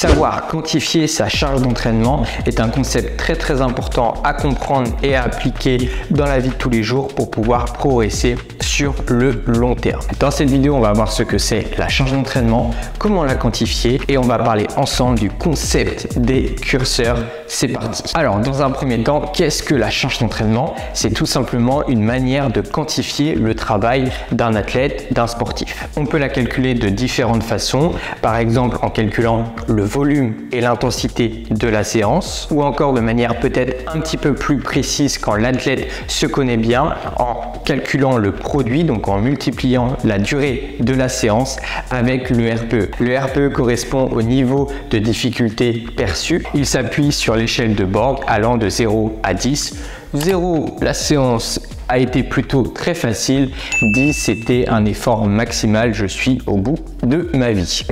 Savoir quantifier sa charge d'entraînement est un concept très important à comprendre et à appliquer dans la vie de tous les jours pour pouvoir progresser sur le long terme. Dans cette vidéo, on va voir ce que c'est la charge d'entraînement, comment la quantifier et on va parler ensemble du concept des curseurs. C'est parti. Alors, dans un premier temps, qu'est-ce que la charge d'entraînement? C'est tout simplement une manière de quantifier le travail d'un athlète, d'un sportif. On peut la calculer de différentes façons, par exemple en calculant le volume et l'intensité de la séance, ou encore de manière peut-être un petit peu plus précise quand l'athlète se connaît bien, en calculant le produit, donc en multipliant la durée de la séance avec le RPE. Le RPE correspond au niveau de difficulté perçu. Il s'appuie sur l'échelle de Borg allant de 0 à 10. 0, la séance a été plutôt très facile. 10, c'était un effort maximal. Je suis au bout de ma vie.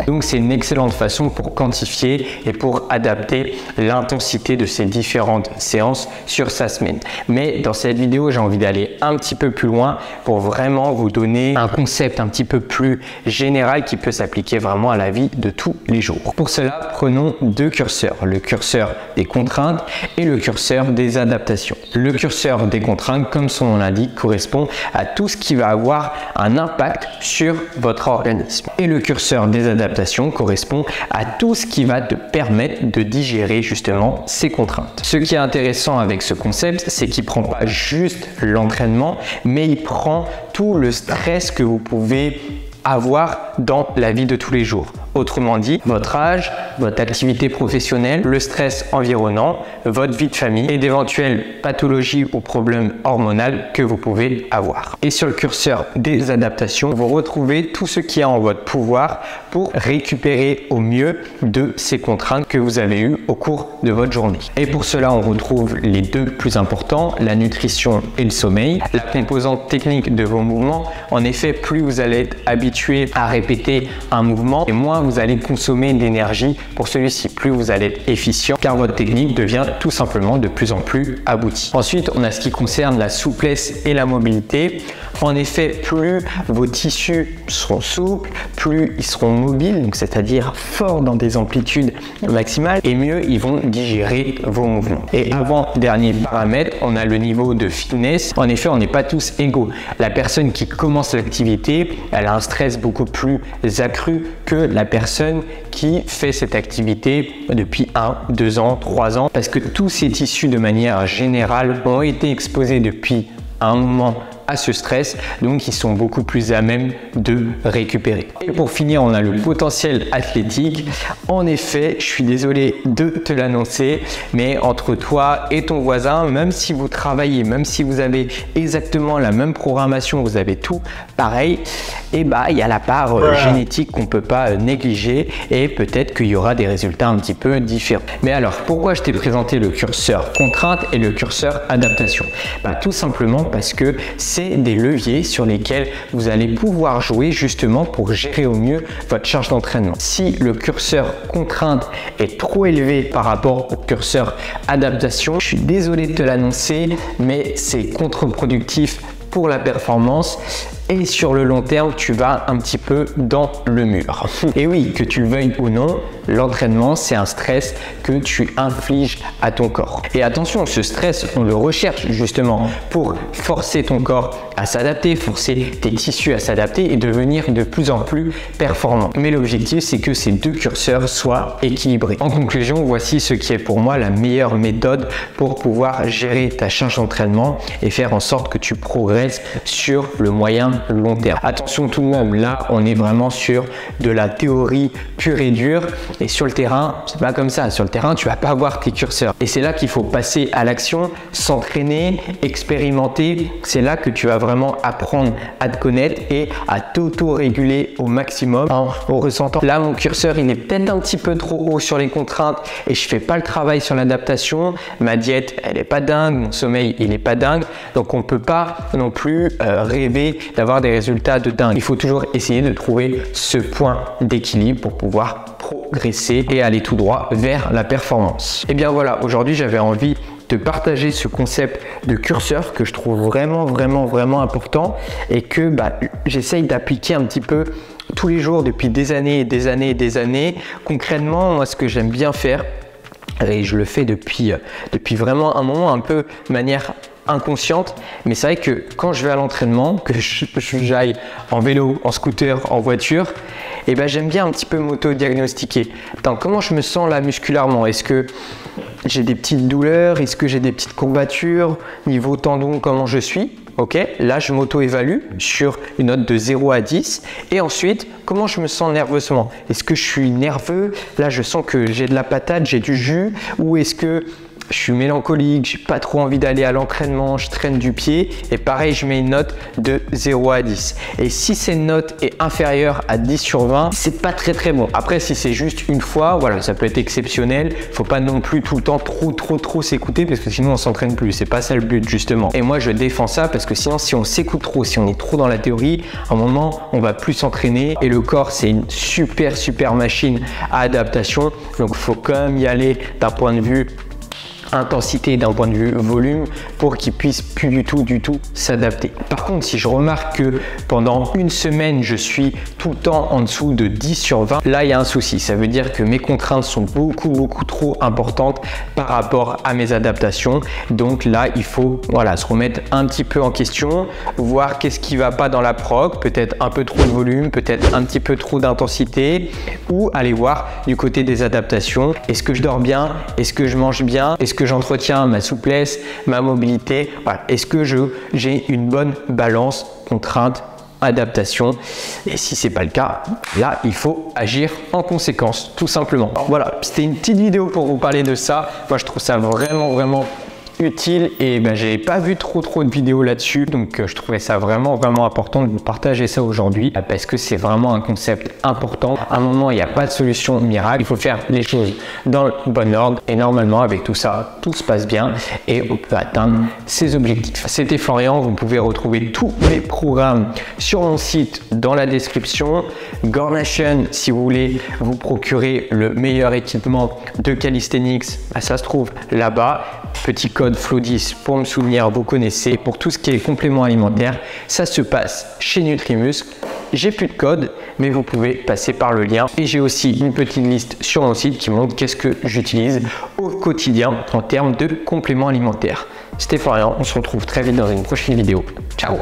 Donc, c'est une excellente façon pour quantifier et pour adapter l'intensité de ces différentes séances sur sa semaine. Mais dans cette vidéo, j'ai envie d'aller un petit peu plus loin pour vraiment vous donner un concept un petit peu plus général qui peut s'appliquer vraiment à la vie de tous les jours. Pour cela, prenons deux curseurs. Le curseur des contraintes et le curseur des adaptations. Le curseur des contraintes, comme son nom l'indique, correspond à tout ce qui va avoir un impact sur votre organisme. Et le curseur des adaptations correspond à tout ce qui va te permettre de digérer justement ces contraintes. Ce qui est intéressant avec ce concept, c'est qu'il ne prend pas juste l'entraînement, mais il prend tout le stress que vous pouvez avoir dans la vie de tous les jours. Autrement dit, votre âge, votre activité professionnelle, le stress environnant, votre vie de famille et d'éventuelles pathologies ou problèmes hormonaux que vous pouvez avoir. Et sur le curseur des adaptations, vous retrouvez tout ce qui est en votre pouvoir pour récupérer au mieux de ces contraintes que vous avez eues au cours de votre journée. Et pour cela, on retrouve les deux plus importants, la nutrition et le sommeil, la composante technique de vos mouvements. En effet, plus vous allez être habitué à répéter un mouvement et moins vous allez consommer d'énergie pour celui-ci, plus vous allez être efficient car votre technique devient tout simplement de plus en plus aboutie. Ensuite, on a ce qui concerne la souplesse et la mobilité. En effet, plus vos tissus seront souples, plus ils seront mobiles, donc c'est-à-dire forts dans des amplitudes maximales, et mieux ils vont digérer vos mouvements. Et avant-dernier paramètre, on a le niveau de fitness. En effet, on n'est pas tous égaux. La personne qui commence l'activité, elle a un stress beaucoup plus accru que la personne qui fait cette activité depuis 1, 2 ans, 3 ans, parce que tous ces tissus de manière générale ont été exposés depuis un moment à ce stress, donc ils sont beaucoup plus à même de récupérer. Et pour finir, on a le potentiel athlétique. En effet, je suis désolé de te l'annoncer, mais entre toi et ton voisin, même si vous travaillez, même si vous avez exactement la même programmation, vous avez tout pareil, et il y a la part génétique qu'on peut pas négliger et peut-être qu'il y aura des résultats un petit peu différents. Mais alors, pourquoi je t'ai présenté le curseur contrainte et le curseur adaptation? Tout simplement parce que c'est des leviers sur lesquels vous allez pouvoir jouer justement pour gérer au mieux votre charge d'entraînement. Si le curseur contrainte est trop élevé par rapport au curseur adaptation, je suis désolé de te l'annoncer, mais c'est contre-productif pour la performance et sur le long terme, tu vas un petit peu dans le mur. Et oui, que tu le veuilles ou non, l'entraînement, c'est un stress que tu infliges à ton corps. Et attention, ce stress, on le recherche justement pour forcer ton corps à s'adapter, forcer tes tissus à s'adapter et devenir de plus en plus performant. Mais l'objectif, c'est que ces deux curseurs soient équilibrés. En conclusion, voici ce qui est pour moi la meilleure méthode pour pouvoir gérer ta charge d'entraînement et faire en sorte que tu progresses sur le moyen long terme. Attention tout de même, là on est vraiment sur de la théorie pure et dure et sur le terrain c'est pas comme ça. Sur le terrain tu vas pas avoir tes curseurs et c'est là qu'il faut passer à l'action, s'entraîner, expérimenter. C'est là que tu vas vraiment apprendre à te connaître et à t'auto-réguler au maximum en ressentant. Là mon curseur il est peut-être un petit peu trop haut sur les contraintes et je fais pas le travail sur l'adaptation. Ma diète elle est pas dingue, mon sommeil il est pas dingue, donc on peut pas non plus rêver d'avoir des résultats de dingue. Il faut toujours essayer de trouver ce point d'équilibre pour pouvoir progresser et aller tout droit vers la performance. Et bien voilà, aujourd'hui j'avais envie de partager ce concept de curseur que je trouve vraiment important et que j'essaye d'appliquer un petit peu tous les jours depuis des années et des années et des années. Concrètement, moi, ce que j'aime bien faire, et je le fais depuis vraiment un moment, un peu de manière inconsciente, mais c'est vrai que quand je vais à l'entraînement, que j'aille en vélo, en scooter, en voiture, et ben j'aime bien un petit peu m'auto-diagnostiquer. Comment je me sens là musculairement? Est-ce que j'ai des petites douleurs? Est-ce que j'ai des petites courbatures? Niveau tendon, comment je suis? Ok, là je m'auto-évalue sur une note de 0 à 10. Et ensuite, comment je me sens nerveusement? Est-ce que je suis nerveux? Là je sens que j'ai de la patate, j'ai du jus. Ou est-ce que je suis mélancolique, j'ai pas trop envie d'aller à l'entraînement, je traîne du pied? Et pareil, je mets une note de 0 à 10. Et si cette note est inférieure à 10 sur 20, c'est pas très bon. Après, si c'est juste une fois, voilà, ça peut être exceptionnel. Faut pas non plus tout le temps trop s'écouter, parce que sinon on s'entraîne plus. C'est pas ça le but justement. Et moi, je défends ça parce que sinon, si on s'écoute trop, si on est trop dans la théorie, à un moment, on va plus s'entraîner. Et le corps, c'est une super machine à adaptation. Donc, faut quand même y aller d'un point de vue intensité, d'un point de vue volume, pour qu'il puisse plus du tout s'adapter. Par contre, si je remarque que pendant une semaine je suis tout le temps en dessous de 10 sur 20, là il y a un souci. Ça veut dire que mes contraintes sont beaucoup trop importantes par rapport à mes adaptations. Donc là il faut se remettre un petit peu en question, voir qu'est-ce qui va pas dans la prog, peut-être un peu trop de volume, peut-être un petit peu trop d'intensité, ou aller voir du côté des adaptations. Est-ce que je dors bien? Est-ce que je mange bien? Est-ce que j'entretiens ma souplesse, ma mobilité? Voilà. Est-ce que j'ai une bonne balance contrainte adaptation? Et si c'est pas le cas, là il faut agir en conséquence, tout simplement. Voilà, c'était une petite vidéo pour vous parler de ça. Moi je trouve ça vraiment utile, et j'ai pas vu trop de vidéos là-dessus, donc je trouvais ça vraiment important de vous partager ça aujourd'hui, parce que c'est vraiment un concept important. À un moment, il n'y a pas de solution miracle, il faut faire les choses dans le bon ordre, et normalement avec tout ça, tout se passe bien et on peut atteindre ses objectifs. C'était Florian, vous pouvez retrouver tous mes programmes sur mon site dans la description. GoreNation, si vous voulez vous procurer le meilleur équipement de calisthenics, ça se trouve là-bas. Petit code FLO10 pour me souvenir, vous connaissez. Et pour tout ce qui est complément alimentaire, ça se passe chez Nutrimuscle. J'ai plus de code, mais vous pouvez passer par le lien. Et j'ai aussi une petite liste sur mon site qui montre qu'est-ce que j'utilise au quotidien en termes de compléments alimentaires. C'était Florian, on se retrouve très vite dans une prochaine vidéo. Ciao!